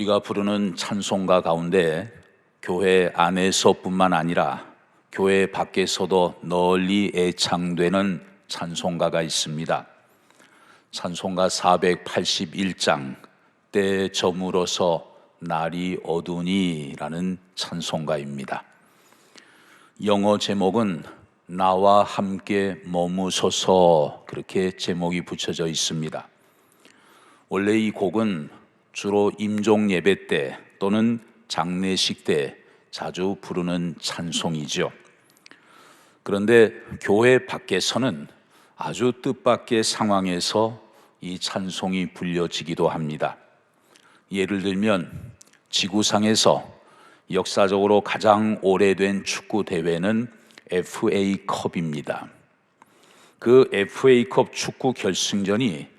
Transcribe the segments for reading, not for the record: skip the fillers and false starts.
우리가 부르는 찬송가 가운데 교회 안에서뿐만 아니라 교회 밖에서도 널리 애창되는 찬송가가 있습니다. 찬송가 481장 때 저물어서 날이 어두니라는 찬송가입니다. 영어 제목은 나와 함께 머무소서, 그렇게 제목이 붙여져 있습니다. 원래 이 곡은 주로 임종 예배 때 또는 장례식 때 자주 부르는 찬송이죠. 그런데 교회 밖에서는 아주 뜻밖의 상황에서 이 찬송이 불려지기도 합니다. 예를 들면 지구상에서 역사적으로 가장 오래된 축구 대회는 FA컵입니다. 그 FA컵 축구 결승전이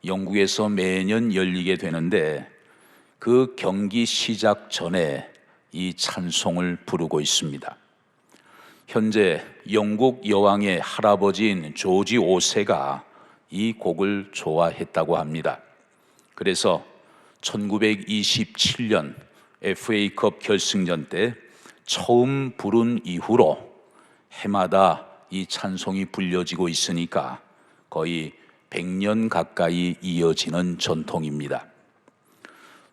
영국에서 매년 열리게 되는데 그 경기 시작 전에 이 찬송을 부르고 있습니다. 현재 영국 여왕의 할아버지인 조지 5세가 이 곡을 좋아했다고 합니다. 그래서 1927년 FA컵 결승전 때 처음 부른 이후로 해마다 이 찬송이 불려지고 있으니까 거의 100년 가까이 이어지는 전통입니다.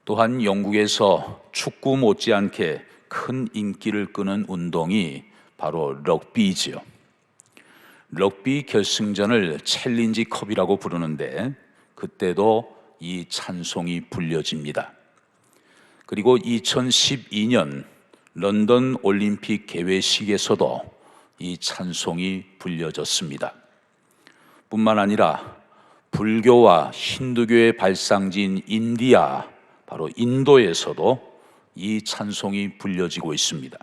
또한 영국에서 축구 못지않게 큰 인기를 끄는 운동이 바로 럭비지요. 럭비 결승전을 챌린지 컵이라고 부르는데 그때도 이 찬송이 불려집니다. 그리고 2012년 런던 올림픽 개회식에서도 이 찬송이 불려졌습니다. 뿐만 아니라 불교와 힌두교의 발상지인 인디아, 바로 인도에서도 이 찬송이 불려지고 있습니다.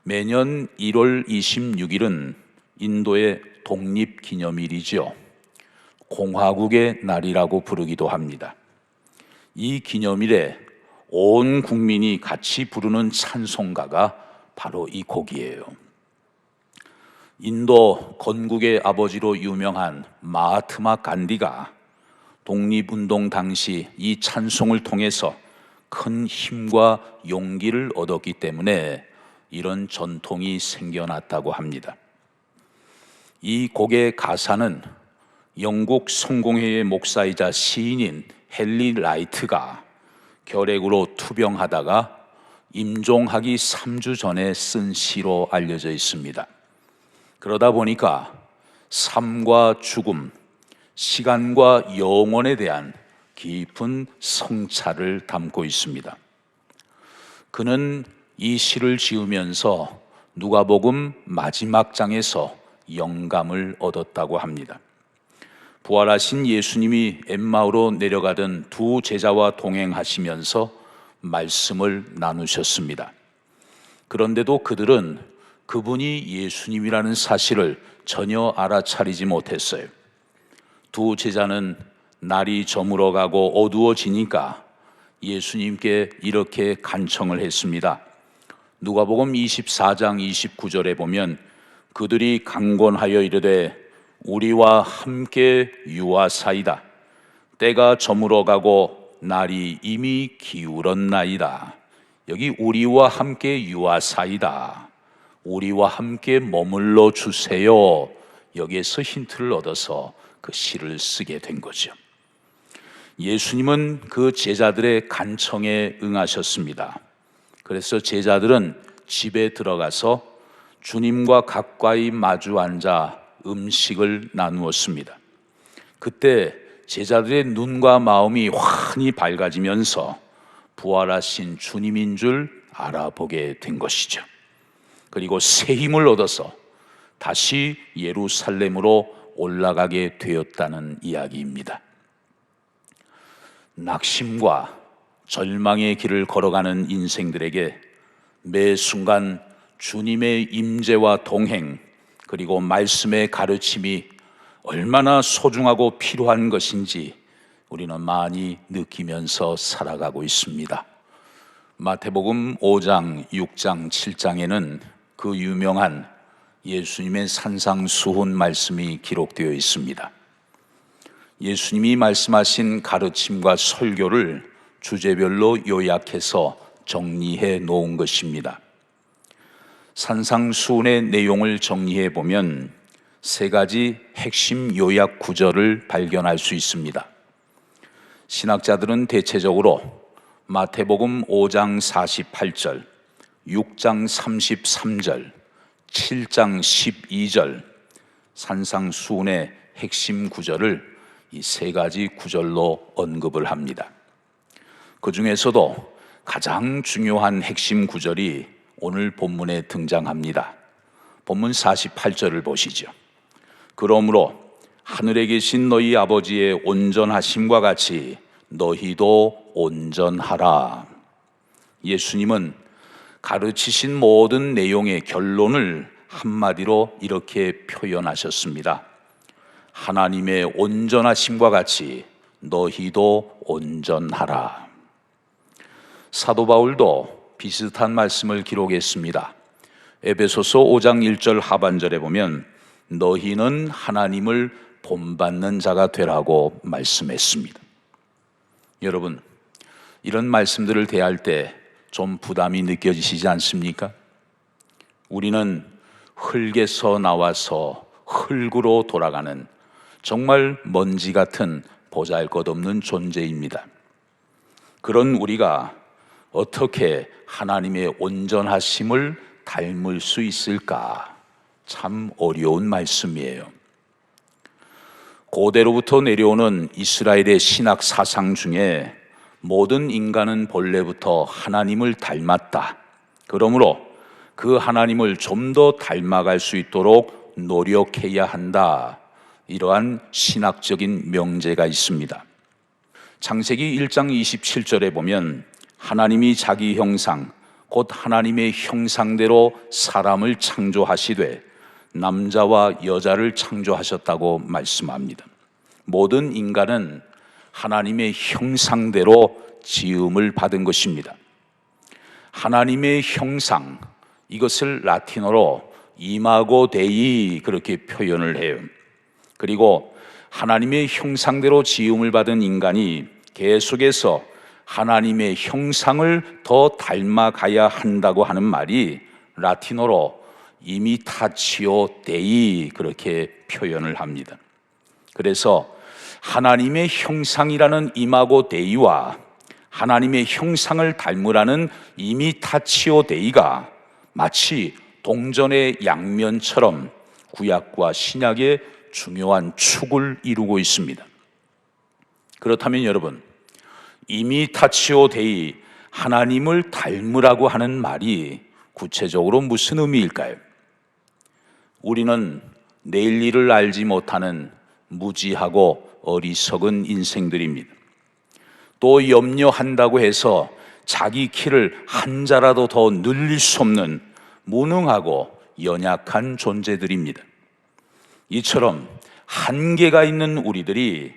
매년 1월 26일은 인도의 독립기념일이죠. 공화국의 날이라고 부르기도 합니다. 이 기념일에 온 국민이 같이 부르는 찬송가가 바로 이 곡이에요. 인도 건국의 아버지로 유명한 마하트마 간디가 독립운동 당시 이 찬송을 통해서 큰 힘과 용기를 얻었기 때문에 이런 전통이 생겨났다고 합니다. 이 곡의 가사는 영국 성공회의 목사이자 시인인 헨리 라이트가 결핵으로 투병하다가 임종하기 3주 전에 쓴 시로 알려져 있습니다. 그러다 보니까 삶과 죽음, 시간과 영원에 대한 깊은 성찰을 담고 있습니다. 그는 이 시를 지으면서 누가복음 마지막 장에서 영감을 얻었다고 합니다. 부활하신 예수님이 엠마오로 내려가던 두 제자와 동행하시면서 말씀을 나누셨습니다. 그런데도 그들은 그분이 예수님이라는 사실을 전혀 알아차리지 못했어요. 두 제자는 날이 저물어가고 어두워지니까 예수님께 이렇게 간청을 했습니다. 누가복음 24장 29절에 보면 그들이 강권하여 이르되 우리와 함께 유하사이다. 때가 저물어가고 날이 이미 기울었나이다. 여기 우리와 함께 유하사이다. 우리와 함께 머물러 주세요. 여기에서 힌트를 얻어서 그 시를 쓰게 된 거죠. 예수님은 그 제자들의 간청에 응하셨습니다. 그래서 제자들은 집에 들어가서 주님과 가까이 마주 앉아 음식을 나누었습니다. 그때 제자들의 눈과 마음이 환히 밝아지면서 부활하신 주님인 줄 알아보게 된 것이죠. 그리고 새 힘을 얻어서 다시 예루살렘으로 올라가게 되었다는 이야기입니다. 낙심과 절망의 길을 걸어가는 인생들에게 매 순간 주님의 임재와 동행, 그리고 말씀의 가르침이 얼마나 소중하고 필요한 것인지 우리는 많이 느끼면서 살아가고 있습니다. 마태복음 5장, 6장, 7장에는 그 유명한 예수님의 산상수훈 말씀이 기록되어 있습니다. 예수님이 말씀하신 가르침과 설교를 주제별로 요약해서 정리해 놓은 것입니다. 산상수훈의 내용을 정리해 보면 세 가지 핵심 요약 구절을 발견할 수 있습니다. 신학자들은 대체적으로 마태복음 5장 48절, 6장 33절, 7장 12절 산상수훈의 핵심 구절을 이 세 가지 구절로 언급을 합니다. 그 중에서도 가장 중요한 핵심 구절이 오늘 본문에 등장합니다. 본문 48절을 보시죠. 그러므로 하늘에 계신 너희 아버지의 온전하심과 같이 너희도 온전하라. 예수님은 가르치신 모든 내용의 결론을 한마디로 이렇게 표현하셨습니다. 하나님의 온전하심과 같이 너희도 온전하라. 사도 바울도 비슷한 말씀을 기록했습니다. 에베소서 5장 1절 하반절에 보면 너희는 하나님을 본받는 자가 되라고 말씀했습니다. 여러분, 이런 말씀들을 대할 때 좀 부담이 느껴지시지 않습니까? 우리는 흙에서 나와서 흙으로 돌아가는 정말 먼지 같은 보잘것없는 존재입니다. 그런 우리가 어떻게 하나님의 온전하심을 닮을 수 있을까? 참 어려운 말씀이에요. 고대로부터 내려오는 이스라엘의 신학 사상 중에 모든 인간은 본래부터 하나님을 닮았다. 그러므로 그 하나님을 좀 더 닮아갈 수 있도록 노력해야 한다. 이러한 신학적인 명제가 있습니다. 창세기 1장 27절에 보면 하나님이 자기 형상, 곧 하나님의 형상대로 사람을 창조하시되 남자와 여자를 창조하셨다고 말씀합니다. 모든 인간은 하나님의 형상대로 지음을 받은 것입니다. 하나님의 형상, 이것을 라틴어로 이마고 데이 그렇게 표현을 해요. 그리고 하나님의 형상대로 지음을 받은 인간이 계속해서 하나님의 형상을 더 닮아가야 한다고 하는 말이 라틴어로 이미타치오 데이 그렇게 표현을 합니다. 그래서 하나님의 형상이라는 이마고 데이와 하나님의 형상을 닮으라는 이미타치오 데이가 마치 동전의 양면처럼 구약과 신약의 중요한 축을 이루고 있습니다. 그렇다면 여러분, 이미타치오 데이, 하나님을 닮으라고 하는 말이 구체적으로 무슨 의미일까요? 우리는 내일 일을 알지 못하는 무지하고 어리석은 인생들입니다. 또 염려한다고 해서 자기 키를 한 자라도 더 늘릴 수 없는 무능하고 연약한 존재들입니다. 이처럼 한계가 있는 우리들이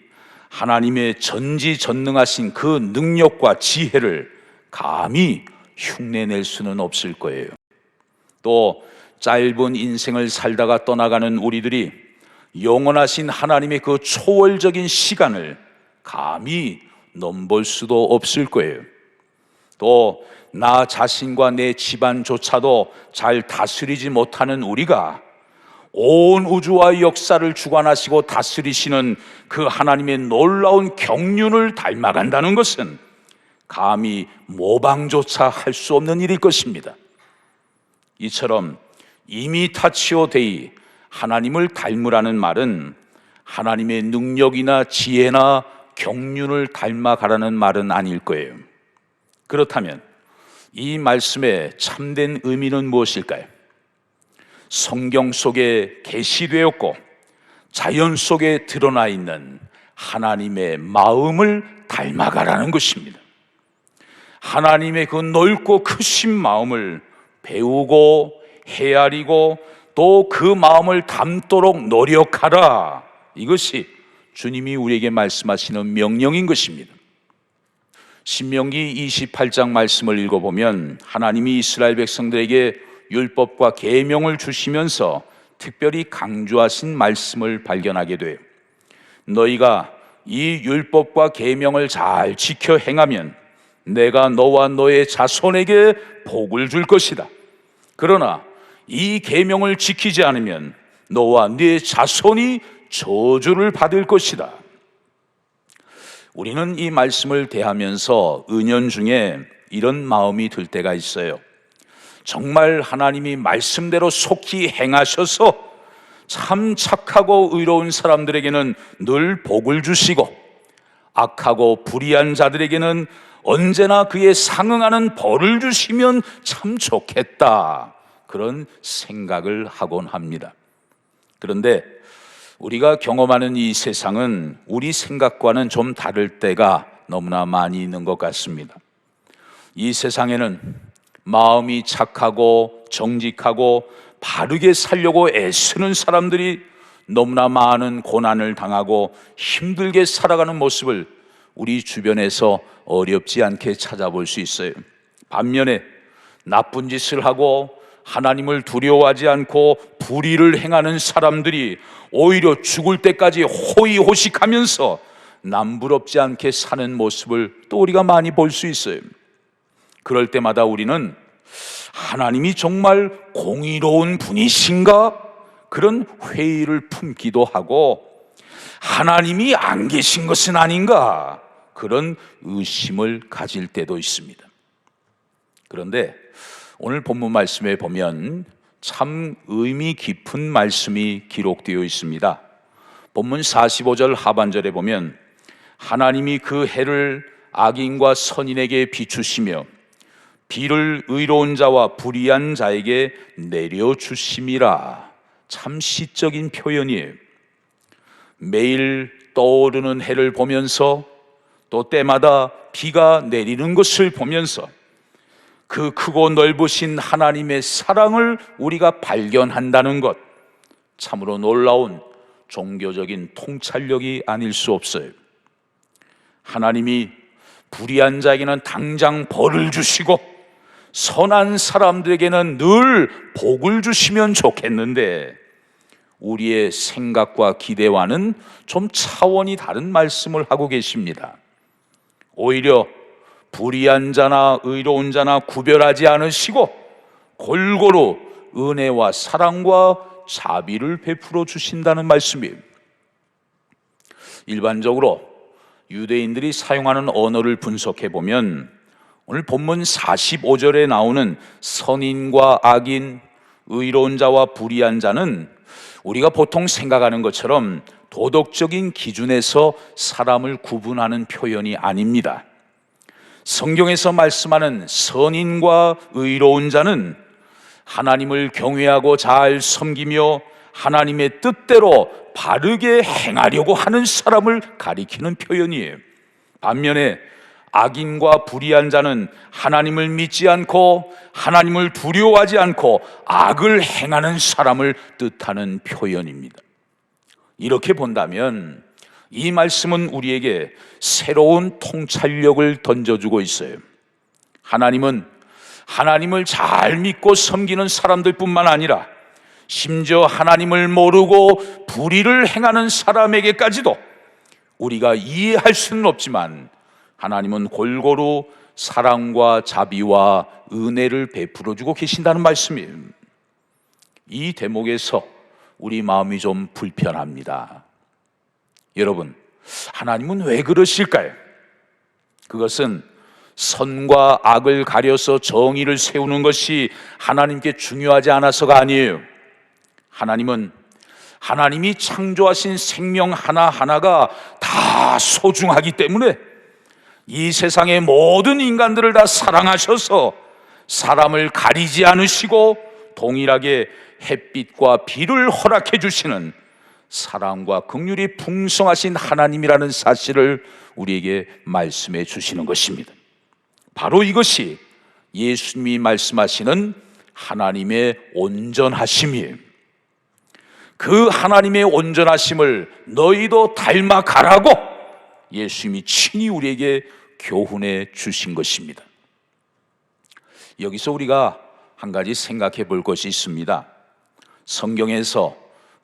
하나님의 전지전능하신 그 능력과 지혜를 감히 흉내낼 수는 없을 거예요. 또 짧은 인생을 살다가 떠나가는 우리들이 영원하신 하나님의 그 초월적인 시간을 감히 넘볼 수도 없을 거예요. 또 나 자신과 내 집안조차도 잘 다스리지 못하는 우리가 온 우주와 역사를 주관하시고 다스리시는 그 하나님의 놀라운 경륜을 닮아간다는 것은 감히 모방조차 할 수 없는 일일 것입니다. 이처럼 이미타치오 데이, 하나님을 닮으라는 말은 하나님의 능력이나 지혜나 경륜을 닮아가라는 말은 아닐 거예요. 그렇다면 이 말씀의 참된 의미는 무엇일까요? 성경 속에 계시되었고 자연 속에 드러나 있는 하나님의 마음을 닮아가라는 것입니다. 하나님의 그 넓고 크신 마음을 배우고 헤아리고 또 그 마음을 담도록 노력하라. 이것이 주님이 우리에게 말씀하시는 명령인 것입니다. 신명기 28장 말씀을 읽어보면 하나님이 이스라엘 백성들에게 율법과 계명을 주시면서 특별히 강조하신 말씀을 발견하게 돼요. 너희가 이 율법과 계명을 잘 지켜 행하면 내가 너와 너의 자손에게 복을 줄 것이다. 그러나 이 계명을 지키지 않으면 너와 네 자손이 저주를 받을 것이다. 우리는 이 말씀을 대하면서 은연중에 이런 마음이 들 때가 있어요. 정말 하나님이 말씀대로 속히 행하셔서 참 착하고 의로운 사람들에게는 늘 복을 주시고 악하고 불의한 자들에게는 언제나 그에 상응하는 벌을 주시면 참 좋겠다, 그런 생각을 하곤 합니다. 그런데 우리가 경험하는 이 세상은 우리 생각과는 좀 다를 때가 너무나 많이 있는 것 같습니다. 이 세상에는 마음이 착하고 정직하고 바르게 살려고 애쓰는 사람들이 너무나 많은 고난을 당하고 힘들게 살아가는 모습을 우리 주변에서 어렵지 않게 찾아볼 수 있어요. 반면에 나쁜 짓을 하고 하나님을 두려워하지 않고 불의를 행하는 사람들이 오히려 죽을 때까지 호의호식하면서 남부럽지 않게 사는 모습을 또 우리가 많이 볼 수 있어요. 그럴 때마다 우리는 하나님이 정말 공의로운 분이신가? 그런 회의를 품기도 하고, 하나님이 안 계신 것은 아닌가? 그런 의심을 가질 때도 있습니다. 그런데 오늘 본문 말씀에 보면 참 의미 깊은 말씀이 기록되어 있습니다. 본문 45절 하반절에 보면 하나님이 그 해를 악인과 선인에게 비추시며 비를 의로운 자와 불의한 자에게 내려주심이라. 참 시적인 표현이에요. 매일 떠오르는 해를 보면서 또 때마다 비가 내리는 것을 보면서 그 크고 넓으신 하나님의 사랑을 우리가 발견한다는 것, 참으로 놀라운 종교적인 통찰력이 아닐 수 없어요. 하나님이 불의한 자에게는 당장 벌을 주시고 선한 사람들에게는 늘 복을 주시면 좋겠는데, 우리의 생각과 기대와는 좀 차원이 다른 말씀을 하고 계십니다. 오히려 불의한 자나 의로운 자나 구별하지 않으시고 골고루 은혜와 사랑과 자비를 베풀어 주신다는 말씀이에요. 일반적으로 유대인들이 사용하는 언어를 분석해 보면 오늘 본문 45절에 나오는 선인과 악인, 의로운 자와 불의한 자는 우리가 보통 생각하는 것처럼 도덕적인 기준에서 사람을 구분하는 표현이 아닙니다. 성경에서 말씀하는 선인과 의로운 자는 하나님을 경외하고 잘 섬기며 하나님의 뜻대로 바르게 행하려고 하는 사람을 가리키는 표현이에요. 반면에 악인과 불의한 자는 하나님을 믿지 않고 하나님을 두려워하지 않고 악을 행하는 사람을 뜻하는 표현입니다. 이렇게 본다면 이 말씀은 우리에게 새로운 통찰력을 던져주고 있어요. 하나님은 하나님을 잘 믿고 섬기는 사람들뿐만 아니라 심지어 하나님을 모르고 불의를 행하는 사람에게까지도 우리가 이해할 수는 없지만 하나님은 골고루 사랑과 자비와 은혜를 베풀어주고 계신다는 말씀이에요. 이 대목에서 우리 마음이 좀 불편합니다. 여러분, 하나님은 왜 그러실까요? 그것은 선과 악을 가려서 정의를 세우는 것이 하나님께 중요하지 않아서가 아니에요. 하나님이 창조하신 생명 하나하나가 다 소중하기 때문에 이 세상의 모든 인간들을 다 사랑하셔서 사람을 가리지 않으시고 동일하게 햇빛과 비를 허락해 주시는 사랑과 긍휼이 풍성하신 하나님이라는 사실을 우리에게 말씀해 주시는 것입니다. 바로 이것이 예수님이 말씀하시는 하나님의 온전하심이에요. 그 하나님의 온전하심을 너희도 닮아가라고 예수님이 친히 우리에게 교훈해 주신 것입니다. 여기서 우리가 한 가지 생각해 볼 것이 있습니다. 성경에서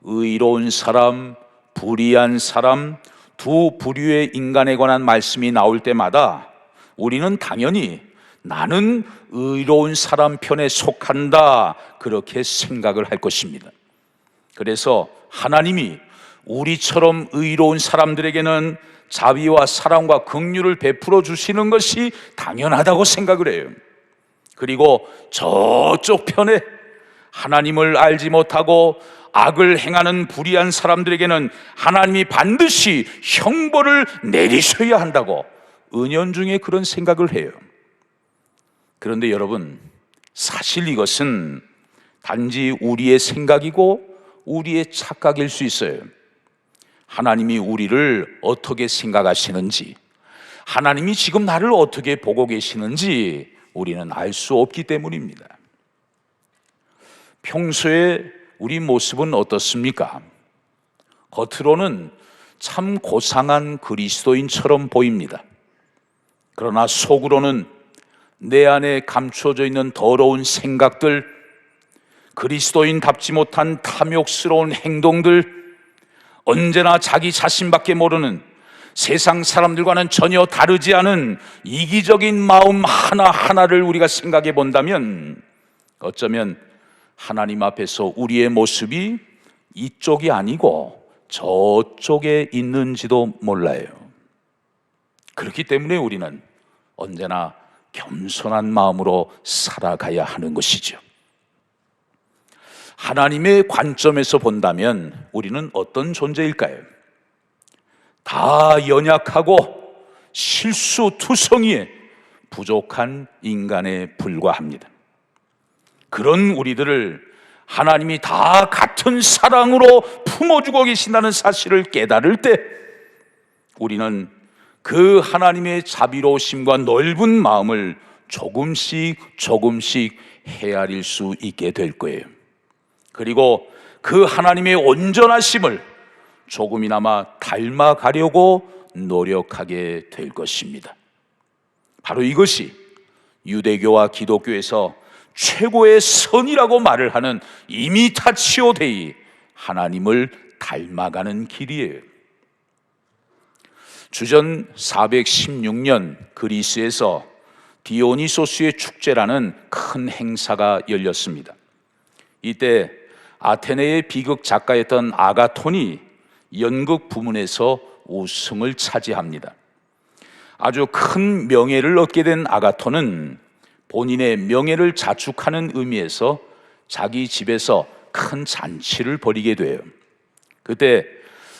의로운 사람, 불의한 사람, 두 부류의 인간에 관한 말씀이 나올 때마다 우리는 당연히 나는 의로운 사람 편에 속한다, 그렇게 생각을 할 것입니다. 그래서 하나님이 우리처럼 의로운 사람들에게는 자비와 사랑과 긍휼을 베풀어 주시는 것이 당연하다고 생각을 해요. 그리고 저쪽 편에 하나님을 알지 못하고 악을 행하는 불의한 사람들에게는 하나님이 반드시 형벌을 내리셔야 한다고 은연중에 그런 생각을 해요. 그런데 여러분, 사실 이것은 단지 우리의 생각이고 우리의 착각일 수 있어요. 하나님이 우리를 어떻게 생각하시는지, 하나님이 지금 나를 어떻게 보고 계시는지 우리는 알 수 없기 때문입니다. 평소에 우리 모습은 어떻습니까? 겉으로는 참 고상한 그리스도인처럼 보입니다. 그러나 속으로는 내 안에 감추어져 있는 더러운 생각들, 그리스도인답지 못한 탐욕스러운 행동들, 언제나 자기 자신밖에 모르는 세상 사람들과는 전혀 다르지 않은 이기적인 마음 하나하나를 우리가 생각해 본다면 어쩌면 하나님 앞에서 우리의 모습이 이쪽이 아니고 저쪽에 있는지도 몰라요. 그렇기 때문에 우리는 언제나 겸손한 마음으로 살아가야 하는 것이죠. 하나님의 관점에서 본다면 우리는 어떤 존재일까요? 다 연약하고 실수투성이에 부족한 인간에 불과합니다. 그런 우리들을 하나님이 다 같은 사랑으로 품어주고 계신다는 사실을 깨달을 때 우리는 그 하나님의 자비로우심과 넓은 마음을 조금씩 헤아릴 수 있게 될 거예요. 그리고 그 하나님의 온전하심을 조금이나마 닮아가려고 노력하게 될 것입니다. 바로 이것이 유대교와 기독교에서 최고의 선이라고 말을 하는 이미타치오 데이, 하나님을 닮아가는 길이에요. 주전 416년 그리스에서 디오니소스의 축제라는 큰 행사가 열렸습니다. 이때 아테네의 비극 작가였던 아가톤이 연극 부문에서 우승을 차지합니다. 아주 큰 명예를 얻게 된 아가톤은 본인의 명예를 자축하는 의미에서 자기 집에서 큰 잔치를 벌이게 돼요. 그때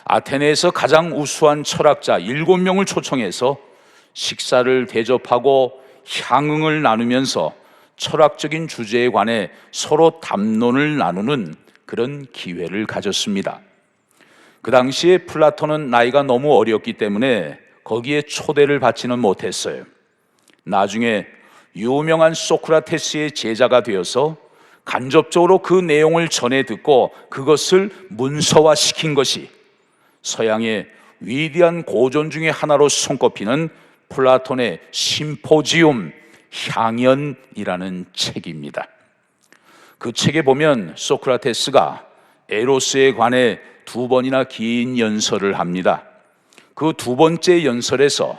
아테네에서 가장 우수한 철학자 7명을 초청해서 식사를 대접하고 향응을 나누면서 철학적인 주제에 관해 서로 담론을 나누는 그런 기회를 가졌습니다. 그 당시에 플라톤은 나이가 너무 어렸기 때문에 거기에 초대를 받지는 못했어요. 나중에 유명한 소크라테스의 제자가 되어서 간접적으로 그 내용을 전해 듣고 그것을 문서화시킨 것이 서양의 위대한 고전 중에 하나로 손꼽히는 플라톤의 심포지움 향연이라는 책입니다. 그 책에 보면 소크라테스가 에로스에 관해 2번이나 긴 연설을 합니다. 그 2번째 연설에서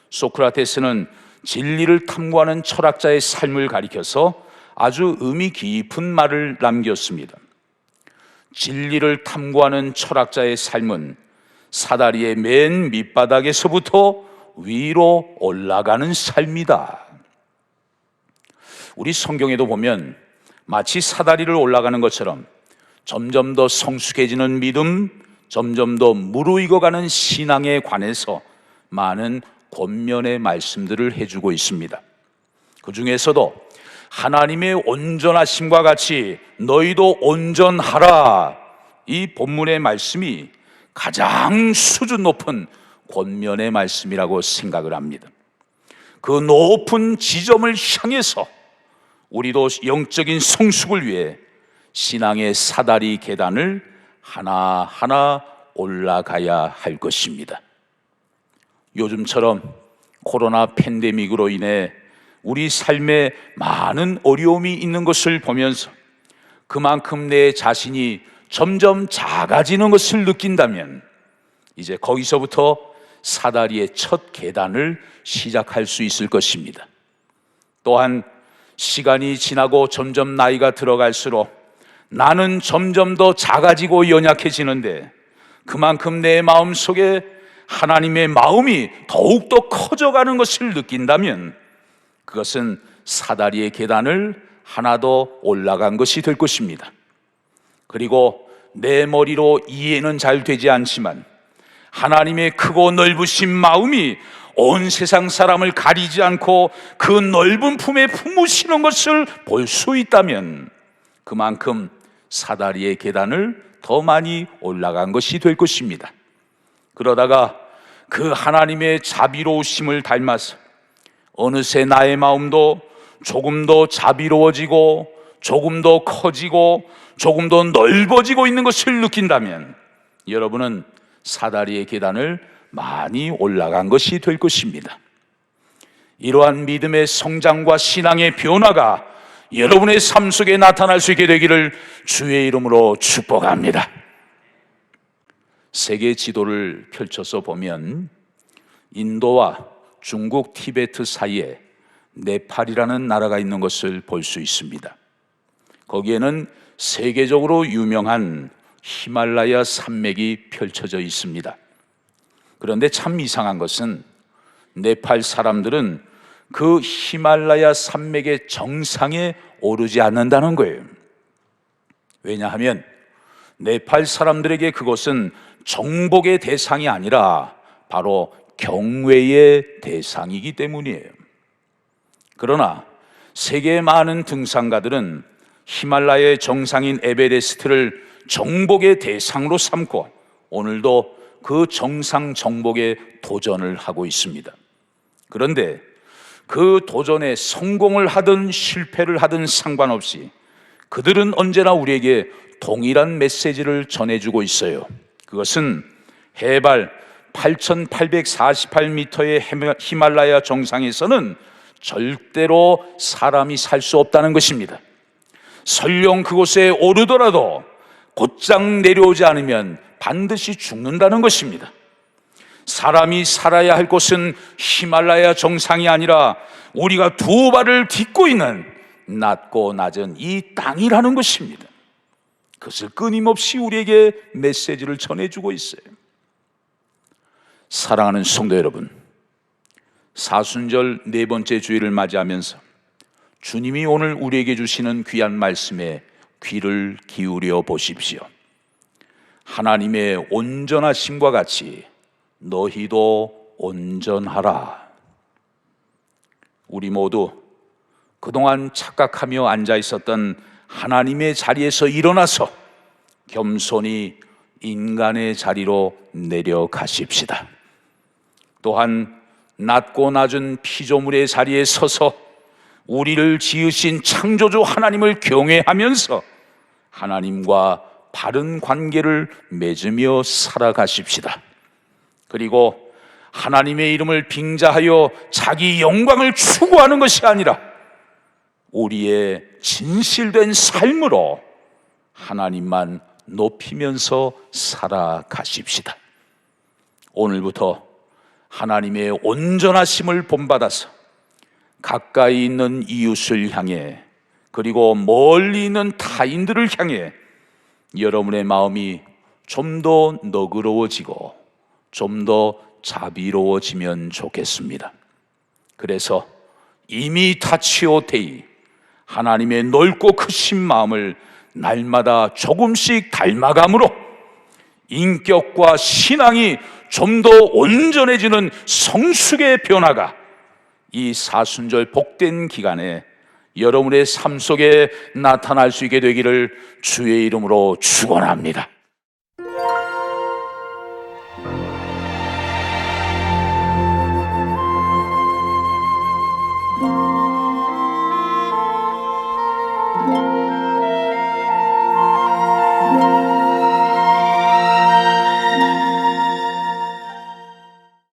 소크라테스는 진리를 탐구하는 철학자의 삶을 가리켜서 아주 의미 깊은 말을 남겼습니다. 진리를 탐구하는 철학자의 삶은 사다리의 맨 밑바닥에서부터 위로 올라가는 삶이다. 우리 성경에도 보면 마치 사다리를 올라가는 것처럼 점점 더 성숙해지는 믿음, 점점 더 무르익어가는 신앙에 관해서 많은 권면의 말씀들을 해주고 있습니다. 그 중에서도 하나님의 온전하심과 같이 너희도 온전하라, 이 본문의 말씀이 가장 수준 높은 권면의 말씀이라고 생각을 합니다. 그 높은 지점을 향해서 우리도 영적인 성숙을 위해 신앙의 사다리 계단을 하나하나 올라가야 할 것입니다. 요즘처럼 코로나 팬데믹으로 인해 우리 삶에 많은 어려움이 있는 것을 보면서 그만큼 내 자신이 점점 작아지는 것을 느낀다면 이제 거기서부터 사다리의 첫 계단을 시작할 수 있을 것입니다. 또한 시간이 지나고 점점 나이가 들어갈수록 나는 점점 더 작아지고 연약해지는데 그만큼 내 마음속에 하나님의 마음이 더욱더 커져가는 것을 느낀다면 그것은 사다리의 계단을 하나 더 올라간 것이 될 것입니다. 그리고 내 머리로 이해는 잘 되지 않지만 하나님의 크고 넓으신 마음이 온 세상 사람을 가리지 않고 그 넓은 품에 품으시는 것을 볼 수 있다면 그만큼 사다리의 계단을 더 많이 올라간 것이 될 것입니다. 그러다가 그 하나님의 자비로우심을 닮아서 어느새 나의 마음도 조금 더 자비로워지고 조금 더 커지고 조금 더 넓어지고 있는 것을 느낀다면 여러분은 사다리의 계단을 많이 올라간 것이 될 것입니다. 이러한 믿음의 성장과 신앙의 변화가 여러분의 삶 속에 나타날 수 있게 되기를 주의 이름으로 축복합니다. 세계 지도를 펼쳐서 보면 인도와 중국, 티베트 사이에 네팔이라는 나라가 있는 것을 볼 수 있습니다. 거기에는 세계적으로 유명한 히말라야 산맥이 펼쳐져 있습니다. 그런데 참 이상한 것은 네팔 사람들은 그 히말라야 산맥의 정상에 오르지 않는다는 거예요. 왜냐하면 네팔 사람들에게 그것은 정복의 대상이 아니라 바로 경외의 대상이기 때문이에요. 그러나 세계의 많은 등산가들은 히말라야의 정상인 에베레스트를 정복의 대상으로 삼고 오늘도 그 정상 정복에 도전을 하고 있습니다. 그런데 그 도전에 성공을 하든 실패를 하든 상관없이 그들은 언제나 우리에게 동일한 메시지를 전해주고 있어요. 그것은 해발 8,848m의 히말라야 정상에서는 절대로 사람이 살 수 없다는 것입니다. 설령 그곳에 오르더라도 곧장 내려오지 않으면 반드시 죽는다는 것입니다. 사람이 살아야 할 곳은 히말라야 정상이 아니라 우리가 두 발을 딛고 있는 낮고 낮은 이 땅이라는 것입니다. 그것을 끊임없이 우리에게 메시지를 전해주고 있어요. 사랑하는 성도 여러분, 사순절 네 번째 주일을 맞이하면서 주님이 오늘 우리에게 주시는 귀한 말씀에 귀를 기울여 보십시오. 하나님의 온전하심과 같이 너희도 온전하라. 우리 모두 그동안 착각하며 앉아 있었던 하나님의 자리에서 일어나서 겸손히 인간의 자리로 내려가십시다. 또한 낮고 낮은 피조물의 자리에 서서 우리를 지으신 창조주 하나님을 경외하면서 하나님과 바른 관계를 맺으며 살아가십시다. 그리고 하나님의 이름을 빙자하여 자기 영광을 추구하는 것이 아니라 우리의 진실된 삶으로 하나님만 높이면서 살아가십시다. 오늘부터 하나님의 온전하심을 본받아서 가까이 있는 이웃을 향해 그리고 멀리 있는 타인들을 향해 여러분의 마음이 좀 더 너그러워지고 좀 더 자비로워지면 좋겠습니다. 그래서 이미 타치오 데이 하나님의 넓고 크신 마음을 날마다 조금씩 닮아감으로 인격과 신앙이 좀 더 온전해지는 성숙의 변화가 이 사순절 복된 기간에 여러분의 삶 속에 나타날 수 있게 되기를 주의 이름으로 축원합니다.